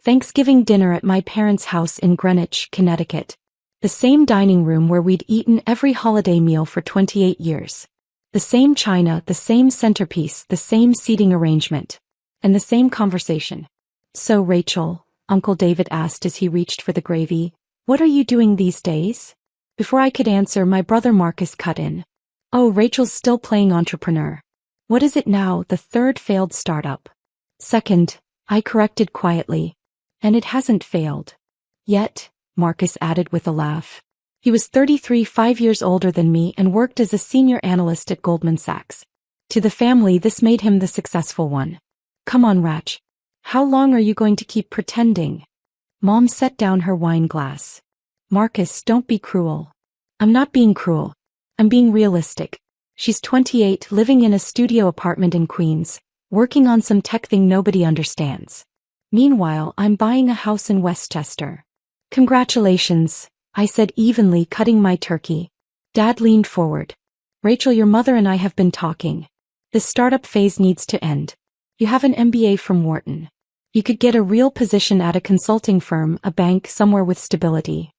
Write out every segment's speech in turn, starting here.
Thanksgiving dinner at my parents' house in Greenwich, Connecticut. The same dining room where we'd eaten every holiday meal for 28 years. The same china, the same centerpiece, the same seating arrangement. And the same conversation. "So Rachel," Uncle David asked as he reached for the gravy, "what are you doing these days?" Before I could answer, my brother Marcus cut in. "Oh, Rachel's still playing entrepreneur." "What is it now, the third failed startup?" "Second," I corrected quietly. "And it hasn't failed. Yet," Marcus added with a laugh. He was 33, 5 years older than me, and worked as a senior analyst at Goldman Sachs. To the family, this made him the successful one. "Come on, Rach. How long are you going to keep pretending?" Mom set down her wine glass. "Marcus, don't be cruel." "I'm not being cruel. I'm being realistic. She's 28, living in a studio apartment in Queens, working on some tech thing nobody understands. Meanwhile, I'm buying a house in Westchester." "Congratulations," I said evenly, cutting my turkey. Dad leaned forward. "Rachel, your mother and I have been talking. This startup phase needs to end. You have an MBA from Wharton. You could get a real position at a consulting firm, a bank, somewhere with stability."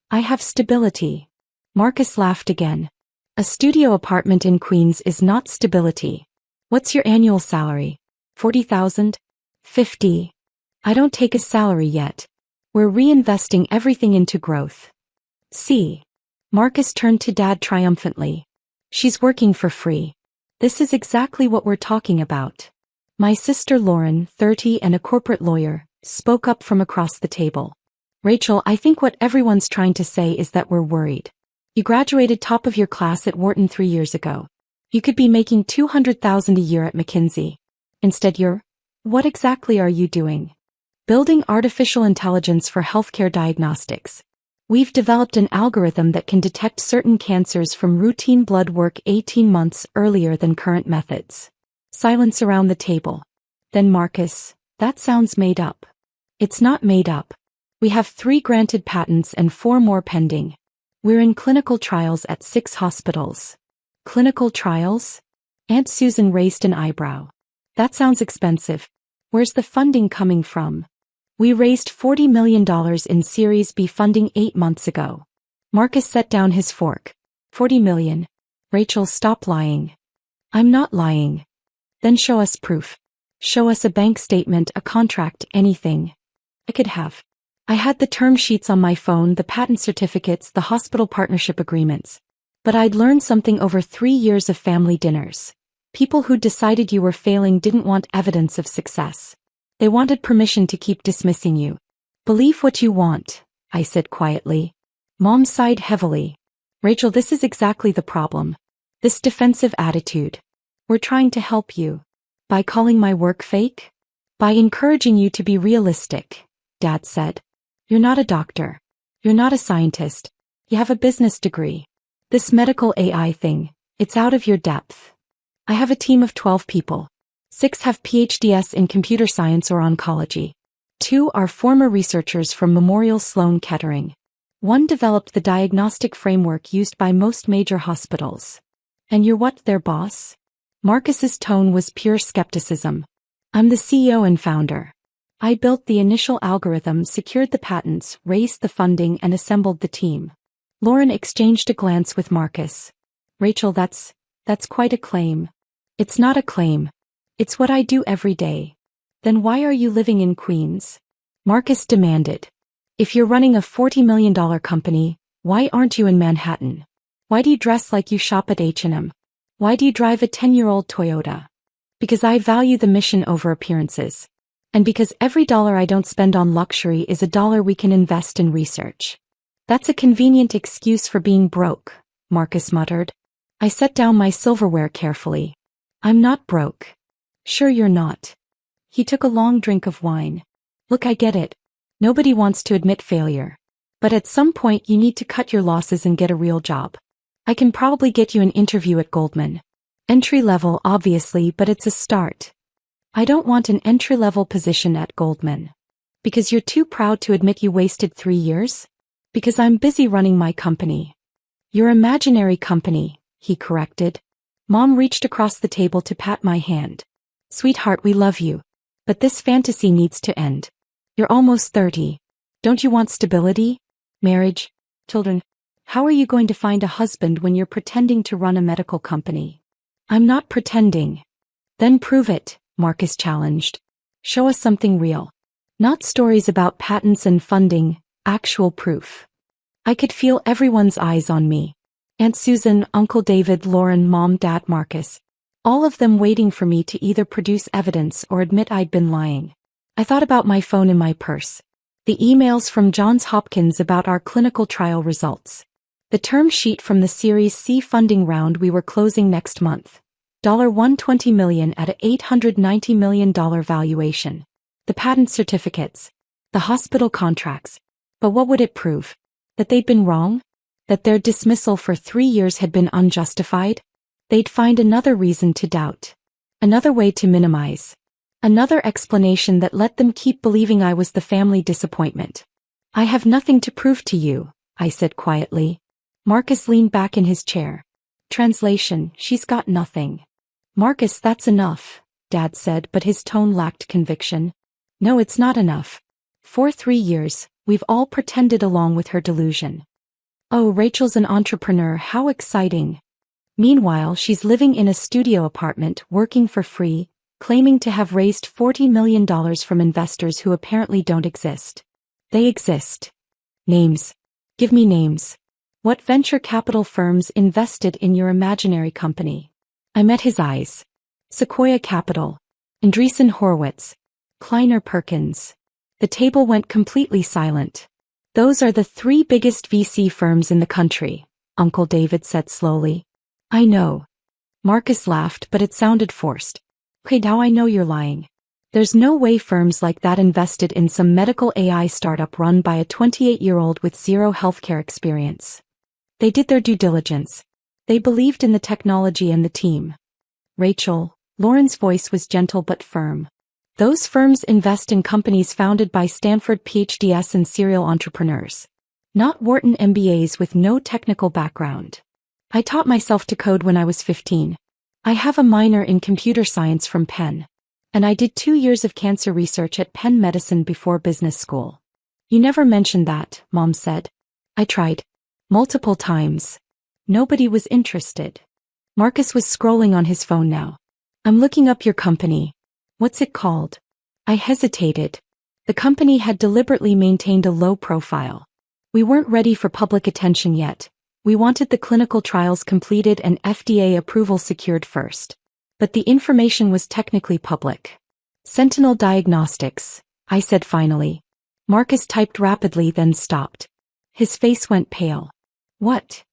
"I have stability." Marcus laughed again. "A studio apartment in Queens is not stability. What's your annual salary? 40,000? 50. I don't take a salary yet. We're reinvesting everything into growth." "See?" Marcus turned to Dad triumphantly. "She's working for free. This is exactly what we're talking about." My sister Lauren, 30 and a corporate lawyer, spoke up from across the table. "Rachel, I think what everyone's trying to say is that we're worried. You graduated top of your class at Wharton 3 years ago. You could be making $200,000 a year at McKinsey. Instead what exactly are you doing?" "Building artificial intelligence for healthcare diagnostics. We've developed an algorithm that can detect certain cancers from routine blood work 18 months earlier than current methods." Silence around the table. Then Marcus, "That sounds made up." "It's not made up. We have 3 granted patents and 4 more pending. We're in clinical trials at 6 hospitals." "Clinical trials?" Aunt Susan raised an eyebrow. "That sounds expensive. Where's the funding coming from?" "We raised $40 million in Series B funding 8 months ago." Marcus set down his fork. "$40 million. Rachel, stop lying." "I'm not lying." "Then show us proof. Show us a bank statement, a contract, anything." I could have. I had the term sheets on my phone, the patent certificates, the hospital partnership agreements. But I'd learned something over 3 years of family dinners. People who decided you were failing didn't want evidence of success. They wanted permission to keep dismissing you. "Believe what you want," I said quietly. Mom sighed heavily. "Rachel, this is exactly the problem. This defensive attitude. We're trying to help you. By calling my work fake? By encouraging you to be realistic," Dad said. "You're not a doctor. You're not a scientist. You have a business degree. This medical AI thing, it's out of your depth. I have a team of 12 people. 6 have PhDs in computer science or oncology. 2 are former researchers from Memorial Sloan Kettering. 1 developed the diagnostic framework used by most major hospitals. And you're what, their boss?" Marcus's tone was pure skepticism. "I'm the CEO and founder. I built the initial algorithm, secured the patents, raised the funding, and assembled the team." Lauren exchanged a glance with Marcus. "Rachel, that's quite a claim." "It's not a claim. It's what I do every day." "Then why are you living in Queens?" Marcus demanded. "If you're running a $40 million company, why aren't you in Manhattan? Why do you dress like you shop at H&M? Why do you drive a 10-year-old Toyota?" "Because I value the mission over appearances. And because every dollar I don't spend on luxury is a dollar we can invest in research." "That's a convenient excuse for being broke," Marcus muttered. I set down my silverware carefully. "I'm not broke." "Sure you're not." He took a long drink of wine. "Look, I get it. Nobody wants to admit failure. But at some point you need to cut your losses and get a real job. I can probably get you an interview at Goldman. Entry level, obviously, but it's a start." "I don't want an entry-level position at Goldman." "Because you're too proud to admit you wasted 3 years?" "Because I'm busy running my company." "Your imaginary company," he corrected. Mom reached across the table to pat my hand. "Sweetheart, we love you. But this fantasy needs to end. You're almost 30. Don't you want stability? Marriage? Children? How are you going to find a husband when you're pretending to run a medical company? I'm not pretending. Then prove it, Marcus challenged. Show us something real. Not stories about patents and funding, actual proof. I could feel everyone's eyes on me. Aunt Susan, Uncle David, Lauren, Mom, Dad, Marcus. All of them waiting for me to either produce evidence or admit I'd been lying. I thought about my phone in my purse. The emails from Johns Hopkins about our clinical trial results. The term sheet from the Series C funding round we were closing next month. $120 million at a $890 million valuation. The patent certificates. The hospital contracts. But what would it prove? That they'd been wrong? That their dismissal for 3 years had been unjustified? They'd find another reason to doubt. Another way to minimize. Another explanation that let them keep believing I was the family disappointment. I have nothing to prove to you, I said quietly. Marcus leaned back in his chair. Translation, she's got nothing. Marcus, that's enough, Dad said, but his tone lacked conviction. No, it's not enough. For 3 years, we've all pretended along with her delusion. Oh, Rachel's an entrepreneur, how exciting. Meanwhile, she's living in a studio apartment, working for free, claiming to have raised $40 million from investors who apparently don't exist. They exist. Names. Give me names. What venture capital firms invested in your imaginary company? I met his eyes. Sequoia Capital. Andreessen Horowitz. Kleiner Perkins. The table went completely silent. Those are the 3 biggest VC firms in the country, Uncle David said slowly. I know. Marcus laughed, but it sounded forced. Okay, now I know you're lying. There's no way firms like that invested in some medical AI startup run by a 28-year-old with zero healthcare experience. They did their due diligence. They believed in the technology and the team. Rachel, Lauren's voice was gentle but firm. Those firms invest in companies founded by Stanford PhDs and serial entrepreneurs. Not Wharton MBAs with no technical background. I taught myself to code when I was 15. I have a minor in computer science from Penn. And I did 2 years of cancer research at Penn Medicine before business school. You never mentioned that, Mom said. I tried. Multiple times. Nobody was interested. Marcus was scrolling on his phone now. I'm looking up your company. What's it called? I hesitated. The company had deliberately maintained a low profile. We weren't ready for public attention yet. We wanted the clinical trials completed and FDA approval secured first. But the information was technically public. Sentinel Diagnostics, I said finally. Marcus typed rapidly, then stopped. His face went pale. What?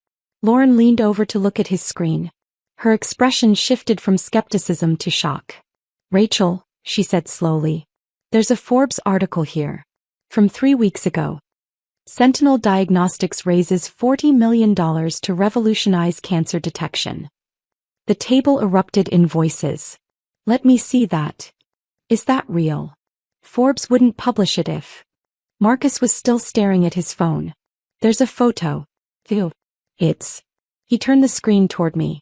Lauren leaned over to look at his screen. Her expression shifted from skepticism to shock. Rachel, she said slowly. There's a Forbes article here. From 3 weeks ago. Sentinel Diagnostics raises $40 million to revolutionize cancer detection. The table erupted in voices. Let me see that. Is that real? Forbes wouldn't publish it if. Marcus was still staring at his phone. There's a photo. Ew. It's. He turned the screen toward me.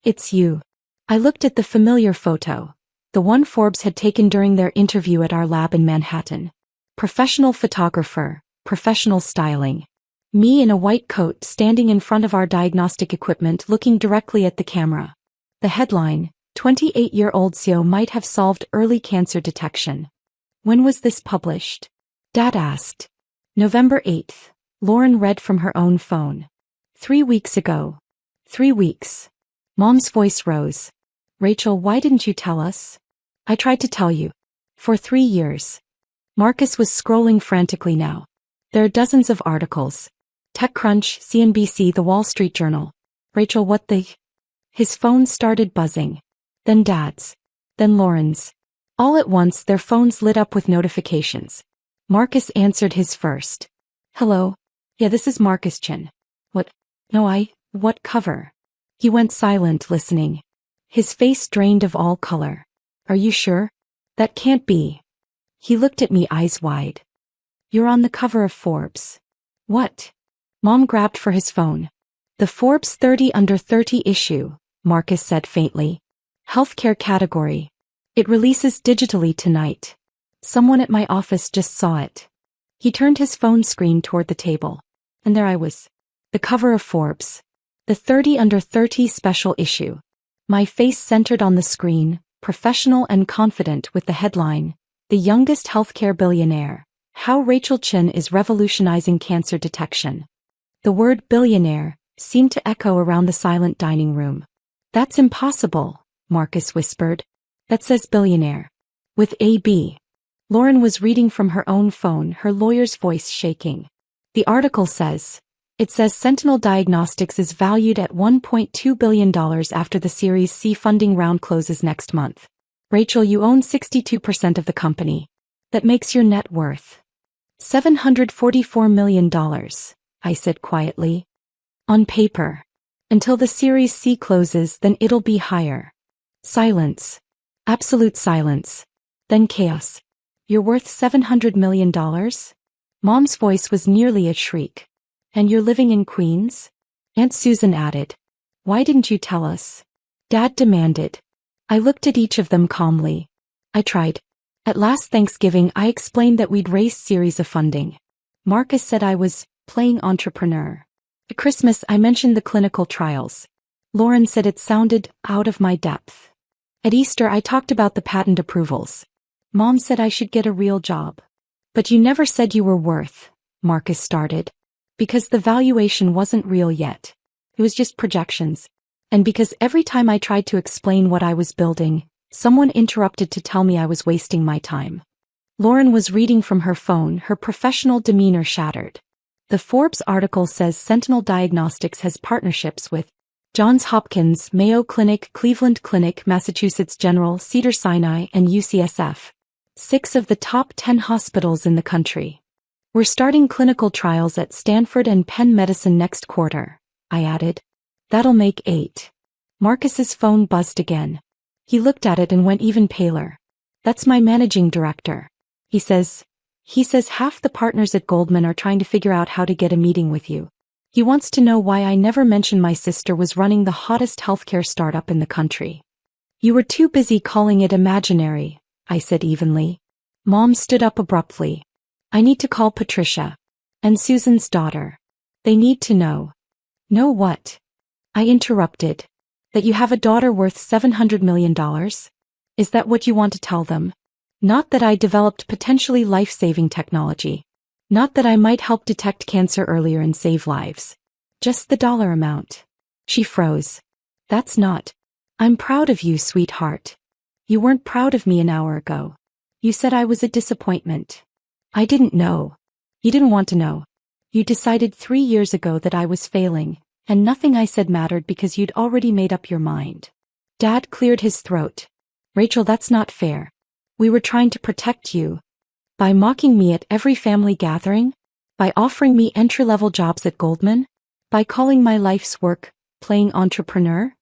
It's you. I looked at the familiar photo. The one Forbes had taken during their interview at our lab in Manhattan. Professional photographer, professional styling. Me in a white coat standing in front of our diagnostic equipment looking directly at the camera. The headline, 28-year-old CEO might have solved early cancer detection. When was this published? Dad asked. November 8th. Lauren read from her own phone. 3 weeks ago. 3 weeks. Mom's voice rose. Rachel, why didn't you tell us? I tried to tell you. For 3 years. Marcus was scrolling frantically now. There are dozens of articles. TechCrunch, CNBC, The Wall Street Journal. Rachel, what the? His phone started buzzing. Then Dad's. Then Lauren's. All at once their phones lit up with notifications. Marcus answered his first. Hello? Yeah, this is Marcus Chin. What? No, what cover? He went silent, listening. His face drained of all color. Are you sure? That can't be. He looked at me, eyes wide. You're on the cover of Forbes. What? Mom grabbed for his phone. The Forbes 30 under 30 issue, Marcus said faintly. Healthcare category. It releases digitally tonight. Someone at my office just saw it. He turned his phone screen toward the table. And there I was. The cover of Forbes. The 30 under 30 special issue. My face centered on the screen, professional and confident with the headline, "The Youngest Healthcare Billionaire. How Rachel Chen is Revolutionizing Cancer Detection." The word billionaire seemed to echo around the silent dining room. "That's impossible," Marcus whispered. "That says billionaire. With a B." Lauren was reading from her own phone, her lawyer's voice shaking. "The article says, it says Sentinel Diagnostics is valued at $1.2 billion after the Series C funding round closes next month. Rachel, you own 62% of the company. That makes your net worth $744 million, I said quietly. On paper. Until the Series C closes, then it'll be higher. Silence. Absolute silence. Then chaos. You're worth $700 million? Mom's voice was nearly a shriek. And you're living in Queens? Aunt Susan added. Why didn't you tell us? Dad demanded. I looked at each of them calmly. I tried. At last Thanksgiving I explained that we'd raised series of funding. Marcus said I was playing entrepreneur. At Christmas I mentioned the clinical trials. Lauren said it sounded out of my depth. At Easter I talked about the patent approvals. Mom said I should get a real job. But you never said you were worth, Marcus started. Because the valuation wasn't real yet. It was just projections. And because every time I tried to explain what I was building, someone interrupted to tell me I was wasting my time. Lauren was reading from her phone, her professional demeanor shattered. The Forbes article says Sentinel Diagnostics has partnerships with Johns Hopkins, Mayo Clinic, Cleveland Clinic, Massachusetts General, Cedars-Sinai, and UCSF. 6 of the top 10 hospitals in the country. We're starting clinical trials at Stanford and Penn Medicine next quarter, I added. That'll make 8. Marcus's phone buzzed again. He looked at it and went even paler. That's my managing director. He says half the partners at Goldman are trying to figure out how to get a meeting with you. He wants to know why I never mentioned my sister was running the hottest healthcare startup in the country. You were too busy calling it imaginary, I said evenly. Mom stood up abruptly. I need to call Patricia. And Susan's daughter. They need to know. Know what? I interrupted. That you have a daughter worth $700 million? Is that what you want to tell them? Not that I developed potentially life-saving technology. Not that I might help detect cancer earlier and save lives. Just the dollar amount. She froze. That's not. I'm proud of you, sweetheart. You weren't proud of me an hour ago. You said I was a disappointment. I didn't know. You didn't want to know. You decided 3 years ago that I was failing, and nothing I said mattered because you'd already made up your mind. Dad cleared his throat. Rachel, that's not fair. We were trying to protect you. By mocking me at every family gathering? By offering me entry-level jobs at Goldman? By calling my life's work, playing entrepreneur?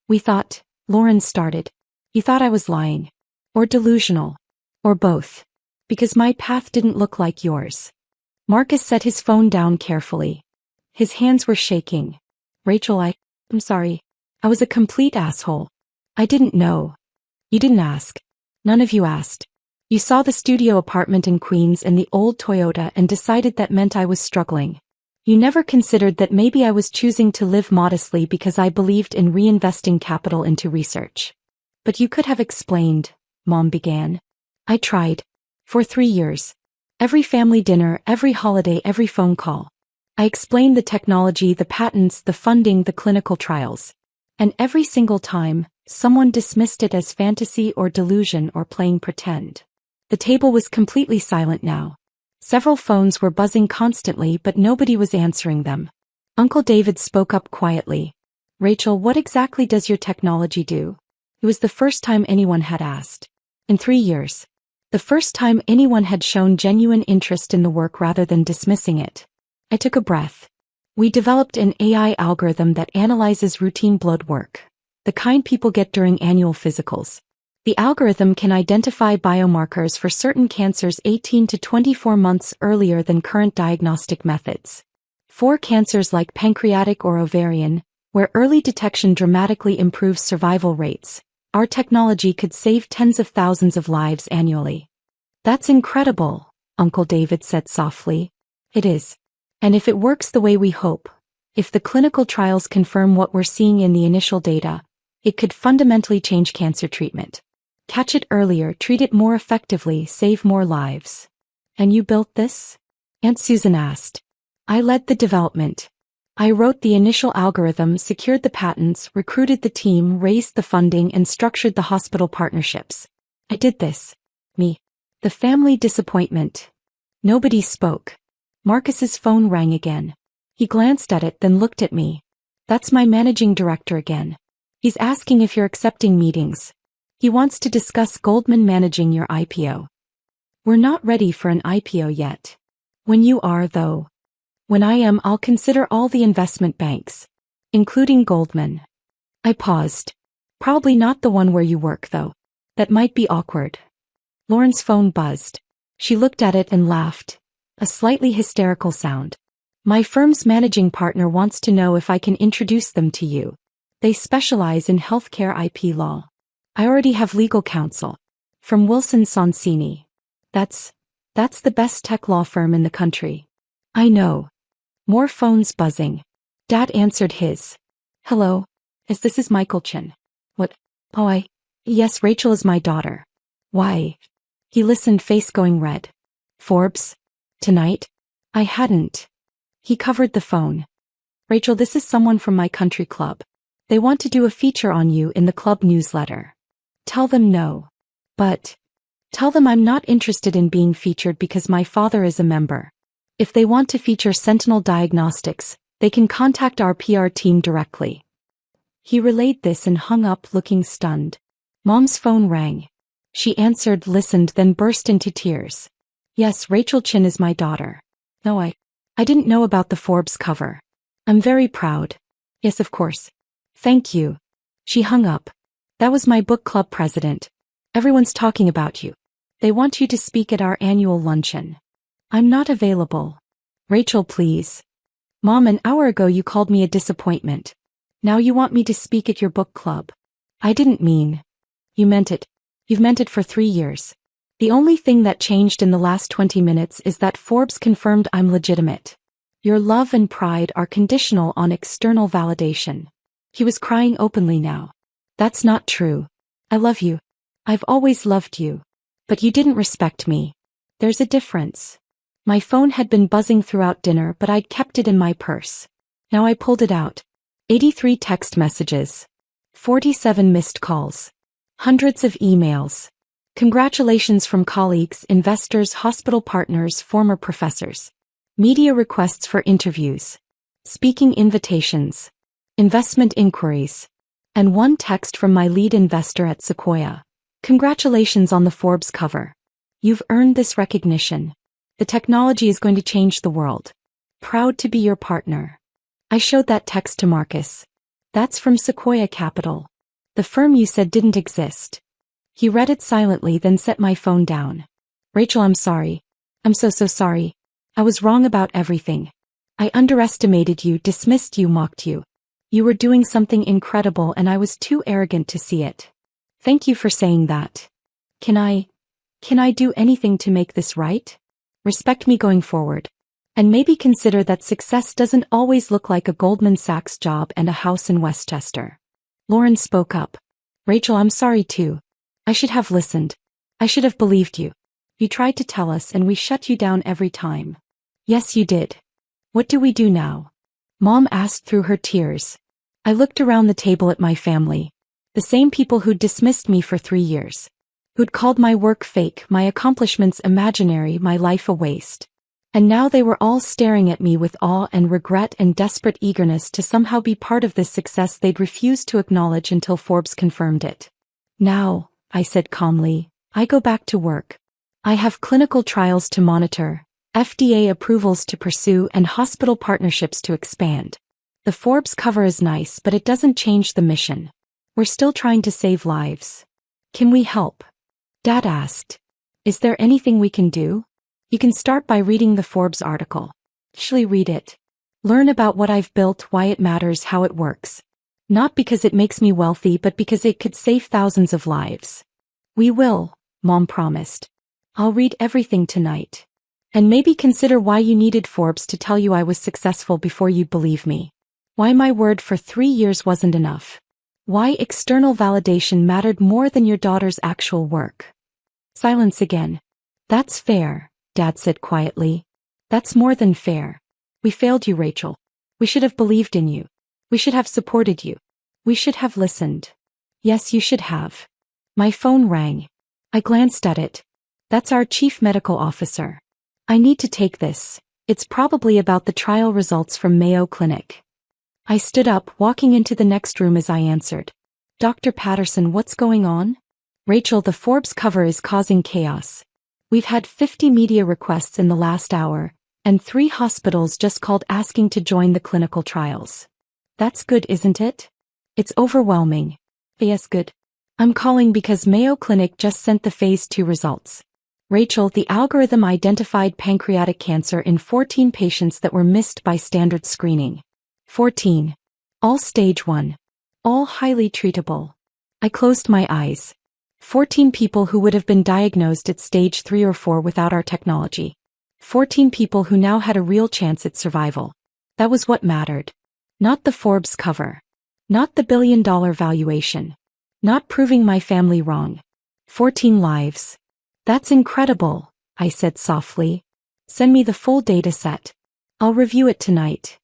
We thought, Lauren started. You thought I was lying. Or delusional. Or both. Because my path didn't look like yours. Marcus set his phone down carefully. His hands were shaking. Rachel, I'm sorry. I was a complete asshole. I didn't know. You didn't ask. None of you asked. You saw the studio apartment in Queens and the old Toyota and decided that meant I was struggling. You never considered that maybe I was choosing to live modestly because I believed in reinvesting capital into research. But you could have explained, Mom began. I tried. For 3 years. Every family dinner, every holiday, every phone call. I explained the technology, the patents, the funding, the clinical trials. And every single time, someone dismissed it as fantasy or delusion or playing pretend. The table was completely silent now. Several phones were buzzing constantly, but nobody was answering them. Uncle David spoke up quietly. Rachel, what exactly does your technology do? It was the first time anyone had asked. In 3 years. The first time anyone had shown genuine interest in the work rather than dismissing it. I took a breath. We developed an AI algorithm that analyzes routine blood work. The kind people get during annual physicals. The algorithm can identify biomarkers for certain cancers 18 to 24 months earlier than current diagnostic methods. For cancers like pancreatic or ovarian, where early detection dramatically improves survival rates, our technology could save tens of thousands of lives annually. That's incredible, Uncle David said softly. It is. And if it works the way we hope, if the clinical trials confirm what we're seeing in the initial data, it could fundamentally change cancer treatment. Catch it earlier, treat it more effectively, save more lives. And you built this? Aunt Susan asked. I led the development. I wrote the initial algorithm, secured the patents, recruited the team, raised the funding, and structured the hospital partnerships. I did this. Me. The family disappointment. Nobody spoke. Marcus's phone rang again. He glanced at it, then looked at me. That's my managing director again. He's asking if you're accepting meetings. He wants to discuss Goldman managing your IPO. We're not ready for an IPO yet. When you are, though. When I am, I'll consider all the investment banks, including Goldman. I paused. Probably not the one where you work, though. That might be awkward. Lauren's phone buzzed. She looked at it and laughed. A slightly hysterical sound. My firm's managing partner wants to know if I can introduce them to you. They specialize in healthcare IP law. I already have legal counsel. From Wilson Sonsini. That's the best tech law firm in the country. I know. More phones buzzing. Dad answered his. Hello. This is Michael Chin. What? Oh, yes, Rachel is my daughter. Why? He listened, face going red. Forbes? Tonight? I hadn't. He covered the phone. Rachel, this is someone from my country club. They want to do a feature on you in the club newsletter. Tell them no. But tell them I'm not interested in being featured because my father is a member. If they want to feature Sentinel Diagnostics, they can contact our PR team directly. He relayed this and hung up, looking stunned. Mom's phone rang. She answered, listened, then burst into tears. Yes, Rachel Chin is my daughter. No, I didn't know about the Forbes cover. I'm very proud. Yes, of course. Thank you. She hung up. That was my book club president. Everyone's talking about you. They want you to speak at our annual luncheon. I'm not available. Rachel, please. Mom, an hour ago you called me a disappointment. Now you want me to speak at your book club. I didn't mean. You meant it. You've meant it for 3 years. The only thing that changed in the last 20 minutes is that Forbes confirmed I'm legitimate. Your love and pride are conditional on external validation. He was crying openly now. That's not true. I love you. I've always loved you. But you didn't respect me. There's a difference. My phone had been buzzing throughout dinner, but I'd kept it in my purse. Now I pulled it out. 83 text messages. 47 missed calls. Hundreds of emails. Congratulations from colleagues, investors, hospital partners, former professors. Media requests for interviews. Speaking invitations. Investment inquiries. And one text from my lead investor at Sequoia. Congratulations on the Forbes cover. You've earned this recognition. The technology is going to change the world. Proud to be your partner. I showed that text to Marcus. That's from Sequoia Capital. The firm you said didn't exist. He read it silently, then set my phone down. Rachel, I'm sorry. I'm so sorry. I was wrong about everything. I underestimated you, dismissed you, mocked you. You were doing something incredible and I was too arrogant to see it. Thank you for saying that. Can I do anything to make this right? Respect me going forward. And maybe consider that success doesn't always look like a Goldman Sachs job and a house in Westchester. Lauren spoke up. Rachel, I'm sorry too. I should have listened. I should have believed you. You tried to tell us and we shut you down every time. Yes, you did. What do we do now? Mom asked through her tears. I looked around the table at my family. The same people who'd dismissed me for 3 years. Who'd called my work fake, my accomplishments imaginary, my life a waste. And now they were all staring at me with awe and regret and desperate eagerness to somehow be part of this success they'd refused to acknowledge until Forbes confirmed it. Now, I said calmly, I go back to work. I have clinical trials to monitor, FDA approvals to pursue, and hospital partnerships to expand. The Forbes cover is nice, but it doesn't change the mission. We're still trying to save lives. Can we help? Dad asked. Is there anything we can do? You can start by reading the Forbes article. Actually read it. Learn about what I've built, why it matters, how it works. Not because it makes me wealthy, but because it could save thousands of lives. We will, Mom promised. I'll read everything tonight. And maybe consider why you needed Forbes to tell you I was successful before you'd believe me. Why my word for 3 years wasn't enough. Why external validation mattered more than your daughter's actual work. Silence again. That's fair, Dad said quietly. That's more than fair. We failed you, Rachel. We should have believed in you. We should have supported you. We should have listened. Yes, you should have. My phone rang. I glanced at it. That's our chief medical officer. I need to take this. It's probably about the trial results from Mayo Clinic. I stood up, walking into the next room as I answered. Dr. Patterson, what's going on? Rachel, the Forbes cover is causing chaos. We've had 50 media requests in the last hour, and 3 hospitals just called asking to join the clinical trials. That's good, isn't it? It's overwhelming. Yes, good. I'm calling because Mayo Clinic just sent the phase 2 results. Rachel, the algorithm identified pancreatic cancer in 14 patients that were missed by standard screening. 14. All stage 1. All highly treatable. I closed my eyes. 14 people who would have been diagnosed at stage 3 or 4 without our technology. 14 people who now had a real chance at survival. That was what mattered. Not the Forbes cover. Not the billion-dollar valuation. Not proving my family wrong. 14 lives. That's incredible, I said softly. Send me the full data set. I'll review it tonight.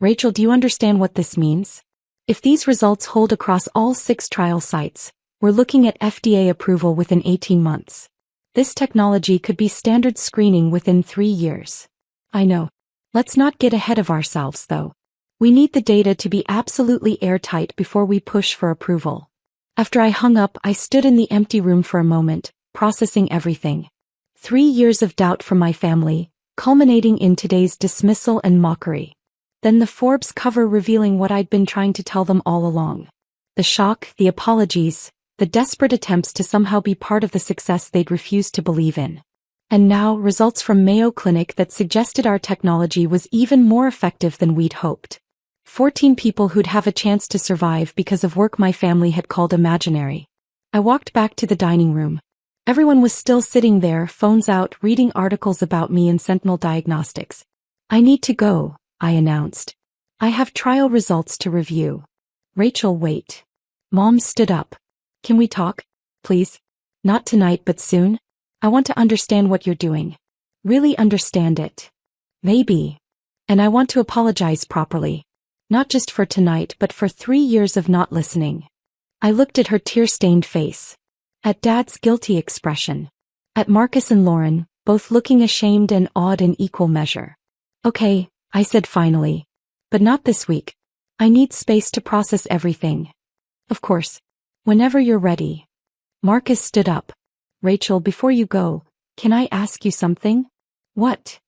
Rachel, do you understand what this means? If these results hold across all 6 trial sites, we're looking at FDA approval within 18 months. This technology could be standard screening within 3 years. I know. Let's not get ahead of ourselves, though. We need the data to be absolutely airtight before we push for approval. After I hung up, I stood in the empty room for a moment, processing everything. 3 years of doubt from my family, culminating in today's dismissal and mockery. Then the Forbes cover revealing what I'd been trying to tell them all along. The shock, the apologies, the desperate attempts to somehow be part of the success they'd refused to believe in. And now, results from Mayo Clinic that suggested our technology was even more effective than we'd hoped. 14 people who'd have a chance to survive because of work my family had called imaginary. I walked back to the dining room. Everyone was still sitting there, phones out, reading articles about me in Sentinel Diagnostics. I need to go, I announced. I have trial results to review. Rachel, wait. Mom stood up. Can we talk, please? Not tonight, but soon. I want to understand what you're doing. Really understand it. Maybe. And I want to apologize properly. Not just for tonight, but for 3 years of not listening. I looked at her tear-stained face. At Dad's guilty expression. At Marcus and Lauren, both looking ashamed and awed in equal measure. Okay, I said finally. But not this week. I need space to process everything. Of course. Whenever you're ready. Marcus stood up. Rachel, before you go, can I ask you something? What?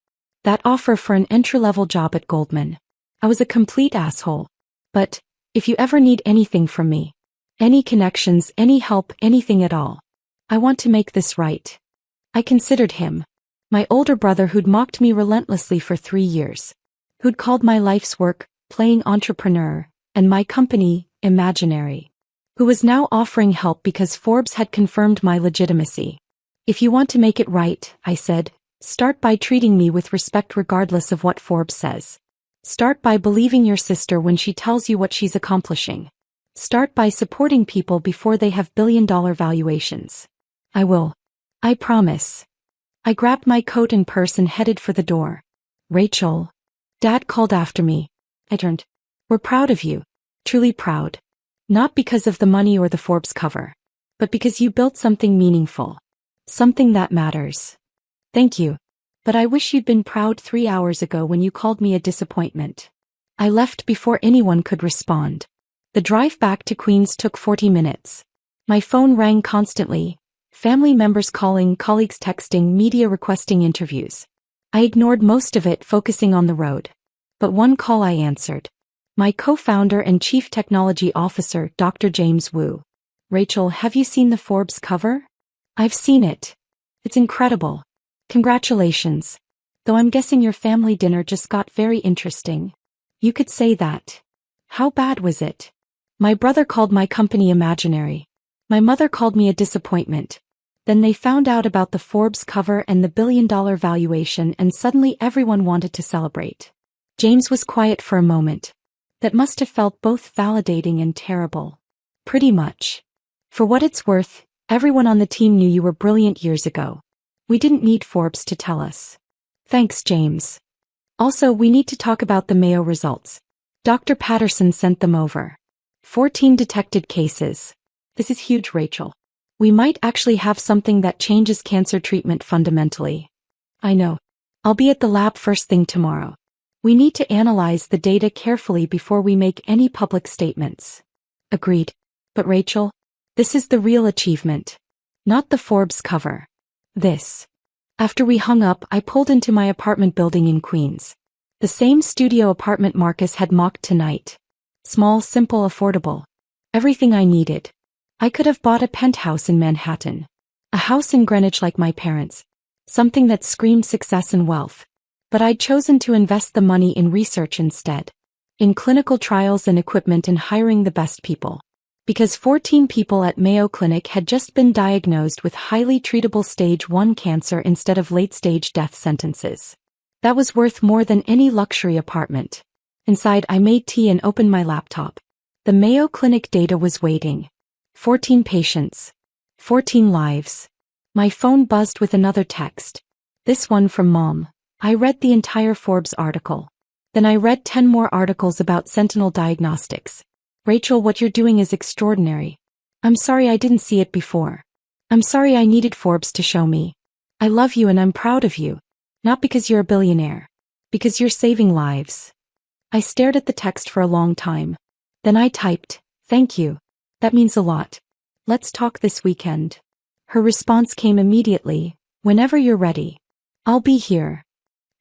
That offer for an entry-level job at Goldman. I was a complete asshole. But, if you ever need anything from me, any connections, any help, anything at all, I want to make this right. I considered him. My older brother who'd mocked me relentlessly for 3 years. Who'd called my life's work, playing entrepreneur, and my company, imaginary. Who was now offering help because Forbes had confirmed my legitimacy. If you want to make it right, I said, start by treating me with respect regardless of what Forbes says. Start by believing your sister when she tells you what she's accomplishing. Start by supporting people before they have billion-dollar valuations. I will. I promise. I grabbed my coat and purse and headed for the door. Rachel. Dad called after me. I turned. We're proud of you. Truly proud. Not because of the money or the Forbes cover. But because you built something meaningful. Something that matters. Thank you. But I wish you'd been proud 3 hours ago when you called me a disappointment. I left before anyone could respond. The drive back to Queens took 40 minutes. My phone rang constantly. Family members calling, colleagues texting, media requesting interviews. I ignored most of it, focusing on the road. But one call I answered. My co-founder and chief technology officer, Dr. James Wu. Rachel, have you seen the Forbes cover? I've seen it. It's incredible. Congratulations. Though I'm guessing your family dinner just got very interesting. You could say that. How bad was it? My brother called my company imaginary. My mother called me a disappointment. Then they found out about the Forbes cover and the billion-dollar valuation, and suddenly everyone wanted to celebrate. James was quiet for a moment. That must have felt both validating and terrible. Pretty much. For what it's worth, everyone on the team knew you were brilliant years ago. We didn't need Forbes to tell us. Thanks, James. Also, we need to talk about the Mayo results. Dr. Patterson sent them over. 14 detected cases. This is huge, Rachel. We might actually have something that changes cancer treatment fundamentally. I know. I'll be at the lab first thing tomorrow. We need to analyze the data carefully before we make any public statements. Agreed. But Rachel, this is the real achievement. Not the Forbes cover. This. After we hung up, I pulled into my apartment building in Queens. The same studio apartment Marcus had mocked tonight. Small, simple, affordable. Everything I needed. I could have bought a penthouse in Manhattan. A house in Greenwich like my parents. Something that screamed success and wealth. But I'd chosen to invest the money in research instead. In clinical trials and equipment, and hiring the best people. Because 14 people at Mayo Clinic had just been diagnosed with highly treatable stage 1 cancer instead of late-stage death sentences. That was worth more than any luxury apartment. Inside, I made tea and opened my laptop. The Mayo Clinic data was waiting. 14 patients. 14 lives. My phone buzzed with another text. This one from Mom. I read the entire Forbes article. Then I read 10 more articles about Sentinel Diagnostics. Rachel, what you're doing is extraordinary. I'm sorry I didn't see it before. I'm sorry I needed Forbes to show me. I love you and I'm proud of you. Not because you're a billionaire. Because you're saving lives. I stared at the text for a long time. Then I typed, "Thank you. That means a lot. Let's talk this weekend." Her response came immediately, "Whenever you're ready. I'll be here."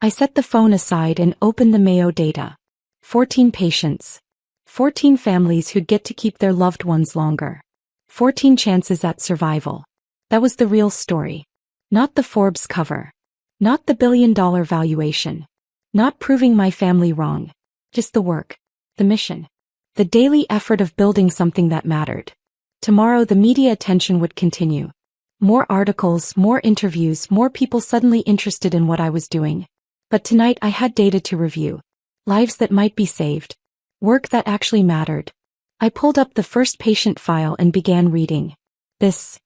I set the phone aside and opened the Mayo data. 14 patients. 14 families who'd get to keep their loved ones longer. 14 chances at survival. That was the real story. Not the Forbes cover. Not the billion-dollar valuation. Not proving my family wrong. Just the work. The mission. The daily effort of building something that mattered. Tomorrow the media attention would continue. More articles, more interviews, more people suddenly interested in what I was doing. But tonight I had data to review. Lives that might be saved. Work that actually mattered. I pulled up the first patient file and began reading. This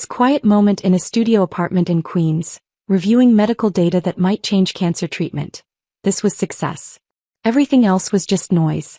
quiet moment in a studio apartment in Queens, reviewing medical data that might change cancer treatment. This was success. Everything else was just noise.